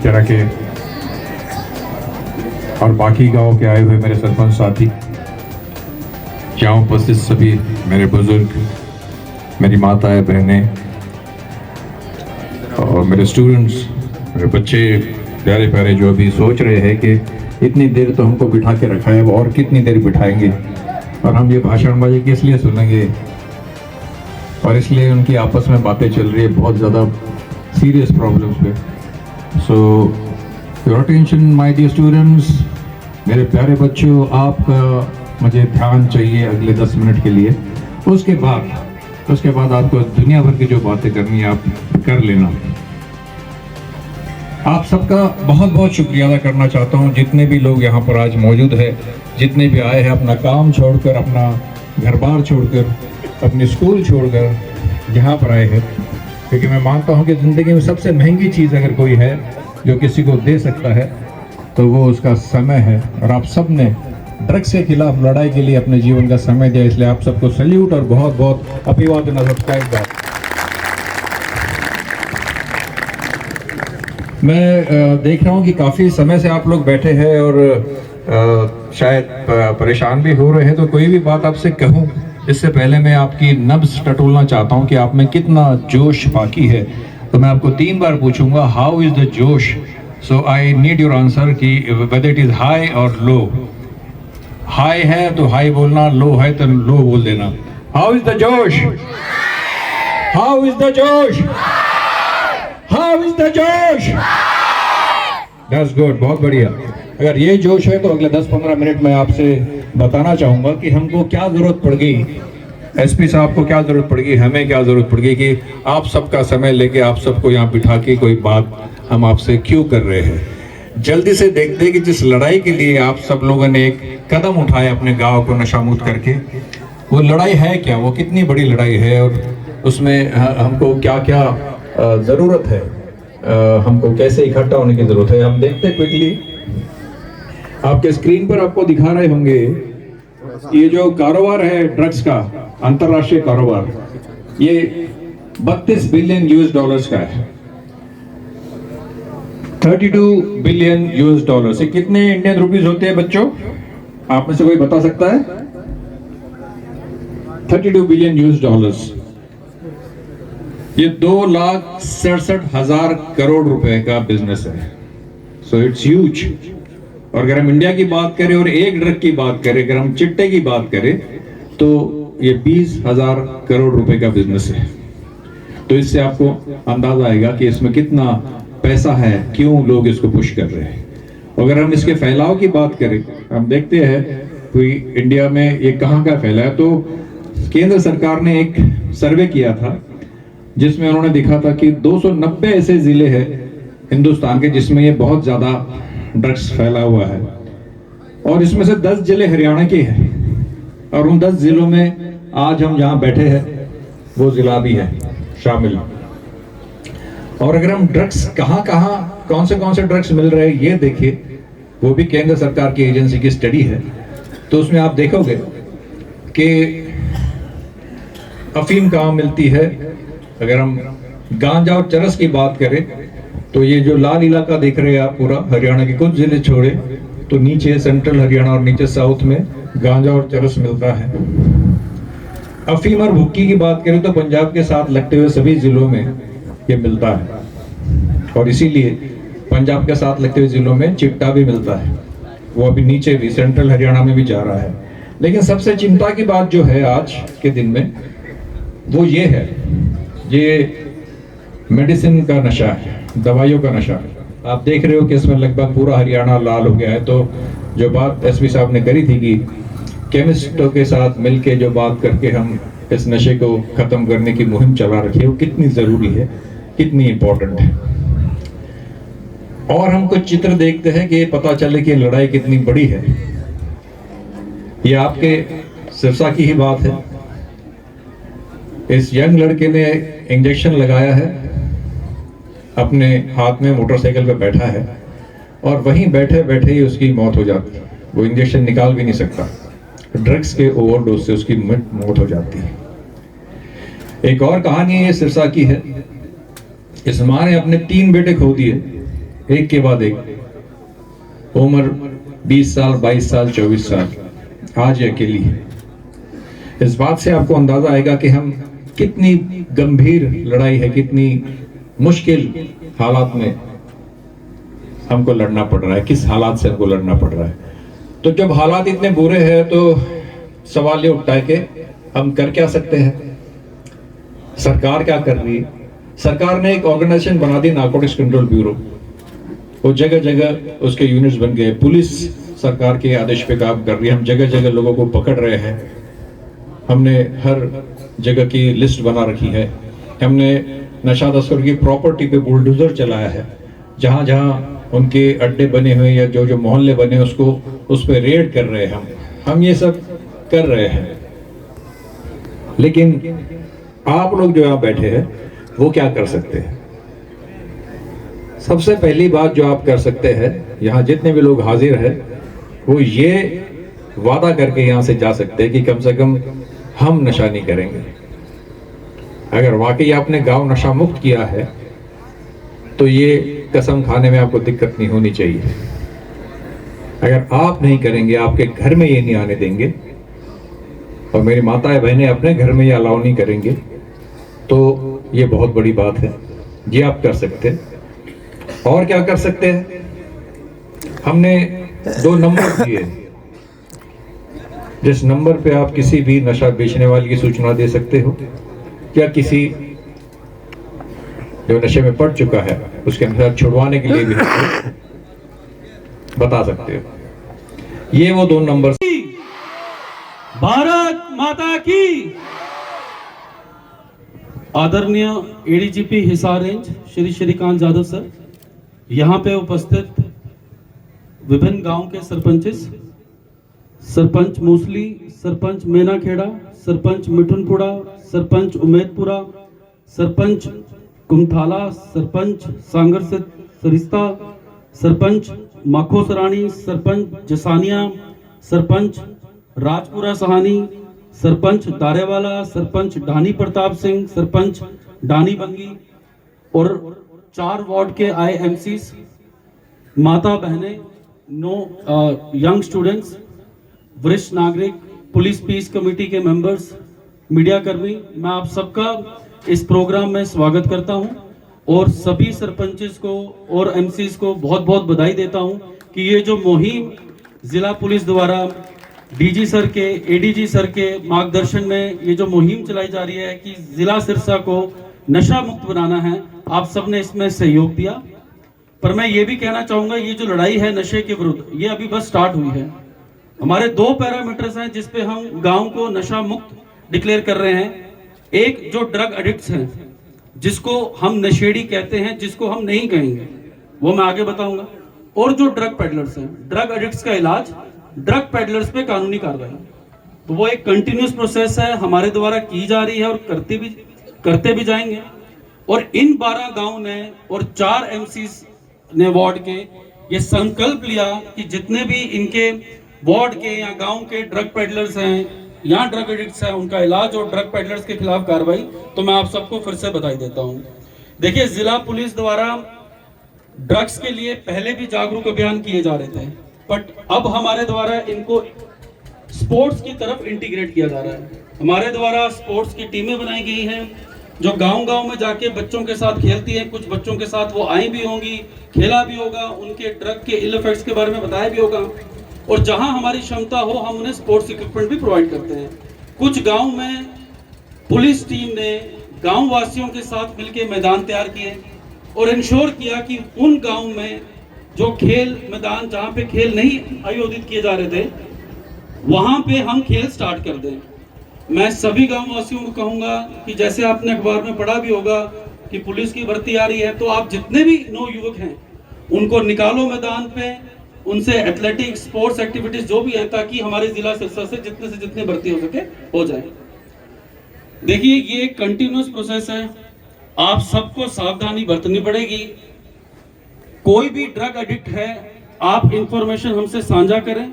तरह के और बाकी गांव के आए हुए मेरे सरपंच साथी, यहाँ उपस्थित सभी मेरे बुजुर्ग, मेरी माताएं, बहनें और मेरे स्टूडेंट्स, मेरे बच्चे प्यारे प्यारे जो अभी सोच रहे हैं कि इतनी देर तो हमको बिठा के रखा है, और कितनी देर बिठाएंगे और हम ये भाषणबाजी किस लिए सुनेंगे, और इसलिए उनकी आपस में बातें चल रही है बहुत ज़्यादा सीरियस प्रॉब्लम्स पे। So your attention my dear students, मेरे प्यारे बच्चों, आपका मुझे ध्यान चाहिए अगले 10 मिनट के लिए। उसके बाद आपको दुनिया भर की जो बातें करनी है आप कर लेना। आप सबका बहुत बहुत शुक्रिया अदा करना चाहता हूँ, जितने भी लोग यहाँ पर आज मौजूद है, जितने भी आए हैं अपना काम छोड़कर, अपना घर बार छोड़कर, अपने स्कूल छोड़कर यहाँ पर आए हैं, क्योंकि मैं मानता हूँ कि ज़िंदगी में सबसे महंगी चीज़ अगर कोई है जो किसी को दे सकता है तो वो उसका समय है। और आप सब ने ड्रग्स के खिलाफ लड़ाई के लिए अपने जीवन का समय दिया, इसलिए आप सबको सैल्यूट और बहुत बहुत अभिवादन और सब्सक्राइब। मैं देख रहा हूँ कि काफ़ी समय से आप लोग बैठे हैं और शायद परेशान भी हो रहे हैं, तो कोई भी बात आपसे कहूँ इससे पहले मैं आपकी नब्ज टटोलना चाहता हूँ कि आप में कितना जोश बाकी है। तो मैं आपको 3 बार पूछूंगा, हाउ इज़ द जोश? सो आई नीड योर आंसर कि वेदर इट इज़ हाई और लो। हाई है तो हाई बोलना, लो है तो लो बोल देना। हाउ इज़ द जोश? हाउ इज़ द जोश? हाउ इज़ द जोश? दैट्स गुड, बहुत बढ़िया। अगर ये जोश है तो अगले 10-15 मिनट में आपसे बताना चाहूँगा कि हमको क्या ज़रूरत पड़ गई, एसपी साहब को क्या ज़रूरत पड़ गई, हमें क्या ज़रूरत पड़ गई कि आप सबका समय लेके आप सबको यहाँ बिठा के कोई बात हम आपसे क्यों कर रहे हैं। जल्दी से देखते हैं कि जिस लड़ाई के लिए आप सब लोगों ने एक कदम उठाया अपने गाँव को नशा मुक्त करके, वो लड़ाई है क्या, वो कितनी बड़ी लड़ाई है और उसमें हमको क्या क्या ज़रूरत है, हमको कैसे इकट्ठा होने की ज़रूरत है। हम देखते क्विकली, आपके स्क्रीन पर आपको दिखा रहे होंगे ये जो कारोबार है ड्रग्स का, अंतरराष्ट्रीय कारोबार, ये 32 बिलियन यूएस डॉलर्स का है। 32 बिलियन यूएस डॉलर्स, ये कितने इंडियन रुपीस होते हैं बच्चों? आप में से कोई बता सकता है? 32 बिलियन यूएस डॉलर्स, ये 2,67,000 करोड़ रुपए का बिजनेस है। So it's huge. और अगर हम इंडिया की बात करें और एक ड्रग की बात करें, अगर हम चिट्टे की बात करें, तो ये 20,000 करोड़ रुपए का बिजनेस है। तो इससे आपको अंदाजा आएगा कि इसमें कितना पैसा है, क्यों लोग इसको पुश कर रहे हैं। अगर हम इसके फैलाव की बात करें, हम देखते हैं कोई इंडिया में ये कहाँ का फैला है, तो केंद्र सरकार ने एक सर्वे किया था जिसमें उन्होंने दिखा था कि 290 ऐसे जिले हैं हिंदुस्तान के जिसमें ये बहुत ज़्यादा ड्रग्स फैला हुआ है, और इसमें से 10 जिले हरियाणा के हैं, और उन 10 जिलों में आज हम जहाँ बैठे हैं वो जिला भी है शामिल। और अगर हम ड्रग्स कहाँ कहाँ कौन से ड्रग्स मिल रहे हैं ये देखिए, वो भी केंद्र सरकार की एजेंसी की स्टडी है, तो उसमें आप देखोगे कि अफीम कहाँ मिलती है। अगर हम गांजा और चरस की बात करें तो ये जो लाल इलाका देख रहे हैं आप, पूरा हरियाणा के कुछ जिले छोड़े तो नीचे सेंट्रल हरियाणा और नीचे साउथ में गांजा और चरस मिलता है। अफीम और भुक्की की बात करें तो पंजाब के साथ लगते हुए सभी जिलों में ये मिलता है, और इसीलिए पंजाब के साथ लगते हुए जिलों में चिट्टा भी मिलता है, वो अभी नीचे भी सेंट्रल हरियाणा में भी जा रहा है। लेकिन सबसे चिंता की बात जो है आज के दिन में वो ये है, ये मेडिसिन का नशा है, दवाइयों का नशा है। आप देख रहे हो कि इसमें लगभग पूरा हरियाणा लाल हो गया है। तो जो बात एसपी साहब ने करी थी कि केमिस्टों के साथ मिलके जो बात करके हम इस नशे को खत्म करने की मुहिम चला रखी है, वो कितनी जरूरी है, कितनी इंपॉर्टेंट है। और हम कुछ चित्र देखते हैं कि ये पता चले कि लड़ाई कितनी बड़ी है। ये आपके सिरसा की ही बात है। इस यंग लड़के ने इंजेक्शन लगाया है, अपने हाथ में मोटरसाइकिल पे बैठा है, और वहीं बैठे बैठे ही उसकी मौत हो जाती है। वो इंजेक्शन निकाल भी नहीं सकता, ड्रग्स के ओवरडोज से उसकी मौत हो जाती है। एक और कहानी ये सिरसा की है। इस माँ ने अपने 3 बेटे खो दिए एक के बाद एक। उम्र 20 साल, 22 साल, 24 साल, आज ये अकेली है। इस बात से आपको अंदाजा आएगा कि हम कितनी गंभीर लड़ाई है, कितनी मुश्किल हालात में हमको लड़ना पड़ रहा है, किस हालात से हमको लड़ना पड़ रहा है। तो जब हालात इतने बुरे हैं तो सवाल ये उठता है कि हम कर क्या सकते हैं, सरकार क्या कर रही है। सरकार ने एक ऑर्गेनाइजेशन बना दी, नारकोटिक्स कंट्रोल ब्यूरो। वो जगह जगह उसके यूनिट्स बन गए। पुलिस सरकार के आदेश पे काम कर रही है। हम जगह जगह लोगों को पकड़ रहे हैं। हमने हर जगह की लिस्ट बना रखी है। हमने नशा तस्कर की प्रॉपर्टी पे बुलडोजर चलाया है। जहां जहां उनके अड्डे बने हुए या जो जो मोहल्ले बने उसको उस पर रेड कर रहे हैं। हम ये सब कर रहे हैं। लेकिन आप लोग जो यहाँ बैठे हैं वो क्या कर सकते हैं? सबसे पहली बात जो आप कर सकते हैं, यहाँ जितने भी लोग हाजिर हैं, वो ये वादा करके यहाँ से जा सकते हैं कि कम से कम हम नशा नहीं करेंगे। अगर वाकई आपने गांव नशा मुक्त किया है तो ये कसम खाने में आपको दिक्कत नहीं होनी चाहिए। अगर आप नहीं करेंगे, आपके घर में ये नहीं आने देंगे, और मेरी माताएं बहनें अपने घर में ये अलाउ नहीं करेंगे, तो ये बहुत बड़ी बात है। ये आप कर सकते हैं। और क्या कर सकते हैं? हमने 2 नंबर दिए, जिस नंबर पे आप किसी भी नशा बेचने वाले की सूचना दे सकते हो, या किसी जो नशे में पड़ चुका है उसके अनुसार छुड़वाने के लिए भी बता सकते हो। ये वो 2 नंबर। भारत माता की। आदरणीय ADGP Hisar range Shri Shrikant Jadhav sir, यहाँ पे उपस्थित विभिन्न गांव के सरपंचेस, सरपंच मूसली, सरपंच मेनाखेड़ा, सरपंच मिठुनपुरा, सरपंच उमेदपुरा, सरपंच कुमथाला, सरपंच सांगर सरिस्ता, सरपंच माखोसरानी, सरपंच जसानिया, सरपंच राजपुरा सहानी, सरपंच दारेवाला, सरपंच ढानी प्रताप सिंह, सरपंच ढानी बंगी और 4 वार्ड के IMCs, माता बहनें, 9 यंग स्टूडेंट्स, वरिष्ठ नागरिक, पुलिस पीस कमेटी के मेंबर्स, मीडिया कर्मी, मैं आप सबका इस प्रोग्राम में स्वागत करता हूं और सभी सरपंचेस को और MCs को बहुत बहुत बधाई देता हूं कि ये जो मुहिम जिला पुलिस द्वारा DG सर के, ADG सर के मार्गदर्शन में ये जो मुहिम चलाई जा रही है कि जिला सिरसा को नशा मुक्त बनाना है, आप सबने इसमें सहयोग दिया। पर मैं ये भी कहना चाहूंगा, ये जो लड़ाई है नशे के विरुद्ध, ये अभी बस स्टार्ट हुई है। हमारे 2 पैरामीटर्स हैं जिसपे हम गांव को नशा मुक्त डिक्लेयर कर रहे हैं। एक जो ड्रग एडिक्ट्स हैं, जिसको हम नशेड़ी कहते हैं, जिसको हम नहीं कहेंगे, वो मैं आगे बताऊंगा। और जो ड्रग पेडलर्स हैं, ड्रग एडिक्ट्स का इलाज, ड्रग पेडलर्स पे कानूनी कार्रवाई। तो वो एक कंटिन्यूस प्रोसेस है, हमारे द्वारा की जा रही है और करते भी जाएंगे। और इन 12 गांव ने और 4 MCs ने वार्ड के ये संकल्प लिया कि जितने भी इनके वार्ड के या गांव के ड्रग पेडलर्स हैं या ड्रग एडिक्ट्स हैं, उनका इलाज और ड्रग पेडलर्स के खिलाफ कार्रवाई। तो मैं आप सबको फिर से बधाई देता हूं। देखिए, जिला पुलिस द्वारा ड्रग्स के लिए पहले भी जागरूक अभियान किए जा रहे थे, बट अब हमारे द्वारा इनको स्पोर्ट्स की तरफ इंटीग्रेट किया जा रहा है। हमारे द्वारा स्पोर्ट्स की टीमें बनाई गई हैं जो गांव-गांव में जाके बच्चों के साथ खेलती हैं। कुछ बच्चों के साथ वो आई भी होंगी, खेला भी होगा, उनके ड्रग के इल इफेक्ट्स के बारे में बताया भी होगा। और जहां हमारी क्षमता हो हम उन्हें स्पोर्ट्स इक्विपमेंट भी प्रोवाइड करते हैं। कुछ गांव में पुलिस टीम ने गांव वासियों के साथ मिलकर मैदान तैयार किए और इंश्योर किया कि उन गांव में जो खेल मैदान जहां पे खेल नहीं आयोजित किए जा रहे थे, वहां पे हम खेल स्टार्ट कर दें। मैं सभी गांव वासियों को कहूंगा कि जैसे आपने अखबार में पढ़ा भी होगा कि पुलिस की भर्ती आ रही है, तो आप जितने भी नौयुवक हैं उनको निकालो मैदान पे, उनसे एथलेटिक्स स्पोर्ट्स एक्टिविटीज जो भी है, ताकि हमारे जिला सिरसा से जितने भर्ती हो सके हो जाए। देखिए, ये एक कंटिन्यूअस प्रोसेस है, आप सबको सावधानी बरतनी पड़ेगी। कोई भी ड्रग एडिक्ट है, आप इंफॉर्मेशन हमसे साझा करें।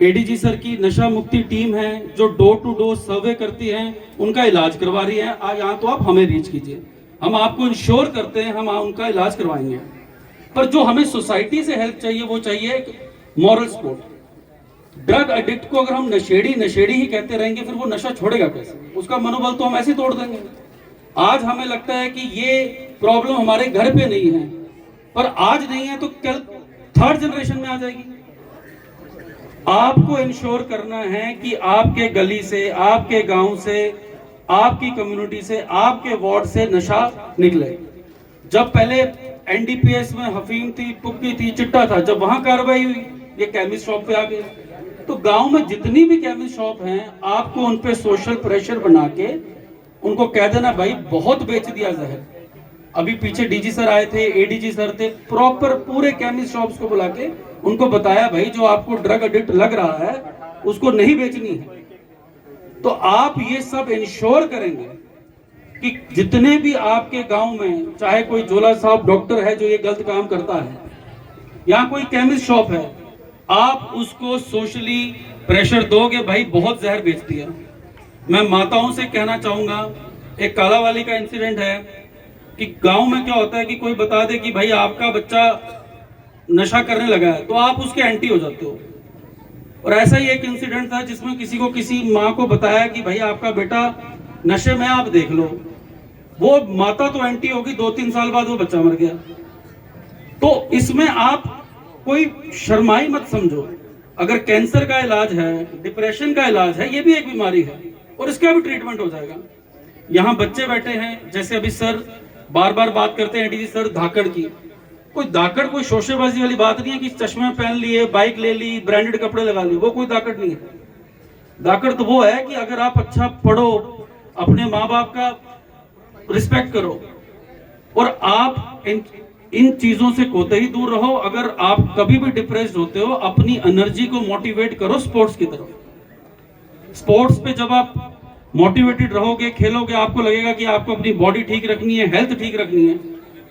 ADG सर की नशा मुक्ति टीम है जो डोर टू डोर सर्वे करती है, उनका इलाज करवा रही है। यहाँ तो आप हमें रीच कीजिए, हम आपको इंश्योर करते हैं हम उनका इलाज करवाएंगे। पर जो हमें सोसाइटी से हेल्प चाहिए वो चाहिए मॉरल सपोर्ट। ड्रग एडिक्ट को अगर हम नशेड़ी नशेड़ी ही कहते रहेंगे फिर वो नशा छोड़ेगा कैसे? उसका मनोबल तो हम ऐसे तोड़ देंगे। आज हमें लगता है कि ये प्रॉब्लम हमारे घर पे नहीं है, पर आज नहीं है तो कल थर्ड जनरेशन में आ जाएगी। आपको इंश्योर करना है कि आपके गली से, आपके गांव से, आपकी कम्युनिटी से, आपके वार्ड से नशा निकले। जब पहले एनडीपीएस में अफीम थी, पुक्की थी, चिट्टा था, जब वहां कार्रवाई हुई ये केमिस्ट शॉप पे आ गए। तो गांव में जितनी भी केमिस्ट शॉप हैं, आपको उन पे सोशल प्रेशर बना के उनको कह देना भाई बहुत बेच दिया जहर। अभी पीछे डीजी सर आए थे, एडीजी सर थे, प्रॉपर पूरे केमिस्ट शॉप्स को बुला के उनको बताया भाई जो आपको ड्रग एडिक्ट लग रहा है उसको नहीं बेचनी है। तो आप ये सब इंश्योर करेंगे कि जितने भी आपके गांव में, चाहे कोई जोला साहब डॉक्टर है जो ये गलत काम करता है, या कोई केमिस्ट शॉप है, आप उसको सोशली प्रेशर दोगे भाई बहुत जहर बेच दिया। मैं माताओं से कहना चाहूंगा, एक कालावाली का इंसिडेंट है कि गांव में क्या होता है कि कोई बता दे कि भाई आपका बच्चा नशा करने लगा है तो आप उसके एंटी हो जाते हो। और ऐसा ही एक इंसिडेंट था जिसमें किसी को किसी माँ को बताया कि भाई आपका बेटा नशे में, आप देख लो। वो माता तो एंटी होगी, 2-3 साल बाद वो बच्चा मर गया। तो इसमें आप कोई शर्माई मत समझो। अगर कैंसर का इलाज है, डिप्रेशन का इलाज है, ये भी एक बीमारी है और इसका भी ट्रीटमेंट हो जाएगा। यहाँ बच्चे बैठे हैं, जैसे अभी सर बार बार बात करते हैं एडीजी सर धाकड़ की। कोई धाकड़ कोई शोशेबाजी वाली बात नहीं है कि चश्मे पहन लिए, बाइक ले ली, ब्रांडेड कपड़े लगा लिए, वो कोई धाकड़ नहीं है। धाकड़ तो वो है कि अगर आप अच्छा पढ़ो, अपने माँ बाप का रिस्पेक्ट करो और आप इन चीजों से कोते ही दूर रहो। अगर आप कभी भी डिप्रेस्ड होते हो, अपनी एनर्जी को मोटिवेट करो स्पोर्ट्स की तरफ। स्पोर्ट्स पे जब आप मोटिवेटेड रहोगे, खेलोगे, आपको लगेगा कि आपको अपनी बॉडी ठीक रखनी है, हेल्थ ठीक रखनी है,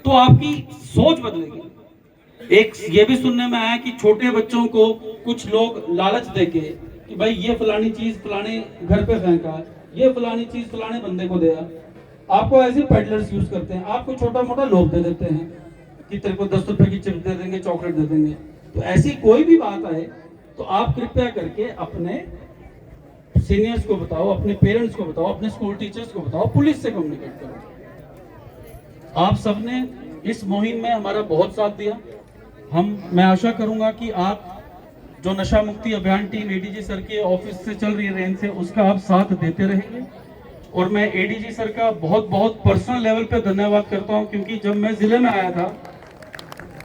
तो आपकी सोच बदलेगी। एक ये भी सुनने में आया कि छोटे बच्चों को कुछ लोग लालच देके कि भाई ये फलानी चीज फलाने घर पे फेंका, ये फलानी चीज फलाने बंदे को दिया। आपको ऐसे पेडलर्स यूज करते हैं, आपको छोटा मोटा लोभ दे देते हैं कि तेरे को 10 रुपए की चिप्स दे देंगे, चॉकलेट दे देंगे। तो ऐसी कोई भी बात आए तो आप कृपया करके अपने सीनियर्स को बताओ, अपने पेरेंट्स को बताओ, अपने स्कूल टीचर्स को बताओ, पुलिस से कम्युनिकेट करो। आप सबने इस मुहिम में हमारा बहुत साथ दिया। मैं आशा करूंगा कि आप जो नशा मुक्ति अभियान टीम एडीजी सर के ऑफिस से चल रही है रेंज से, उसका आप साथ देते रहेंगे। और मैं एडीजी सर का बहुत बहुत पर्सनल लेवल पे धन्यवाद करता हूं, क्योंकि जब मैं जिले में आया था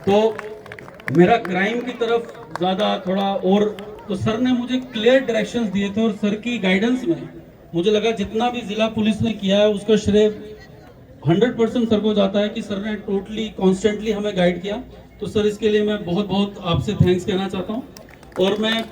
तो मेरा क्राइम की तरफ ज्यादा थोड़ा, और तो सर ने मुझे क्लियर डायरेक्शंस दिए थे और सर की गाइडेंस में मुझे लगा जितना भी जिला पुलिस ने किया है उसका श्रेय 100% सर को जाता है कि सर ने टोटली कॉन्स्टेंटली हमें गाइड किया। तो सर इसके लिए मैं बहुत बहुत आपसे थैंक्स कहना चाहता हूं। और मैं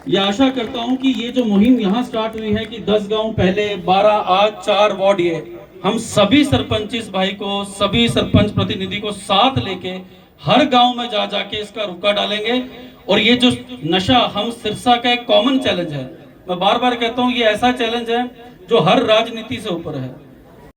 ये आशा करता हूं कि ये जो मुहिम यहाँ स्टार्ट हुई है कि 10 गांव पहले, 12, आज 4 वार्ड, ये हम सभी सरपंच भाई को, सभी सरपंच प्रतिनिधि को साथ लेके हर गांव में जा जाके इसका रुका डालेंगे। और ये जो नशा हम सिरसा का एक कॉमन चैलेंज है, मैं बार बार कहता हूँ ये ऐसा चैलेंज है जो हर राजनीति से ऊपर है।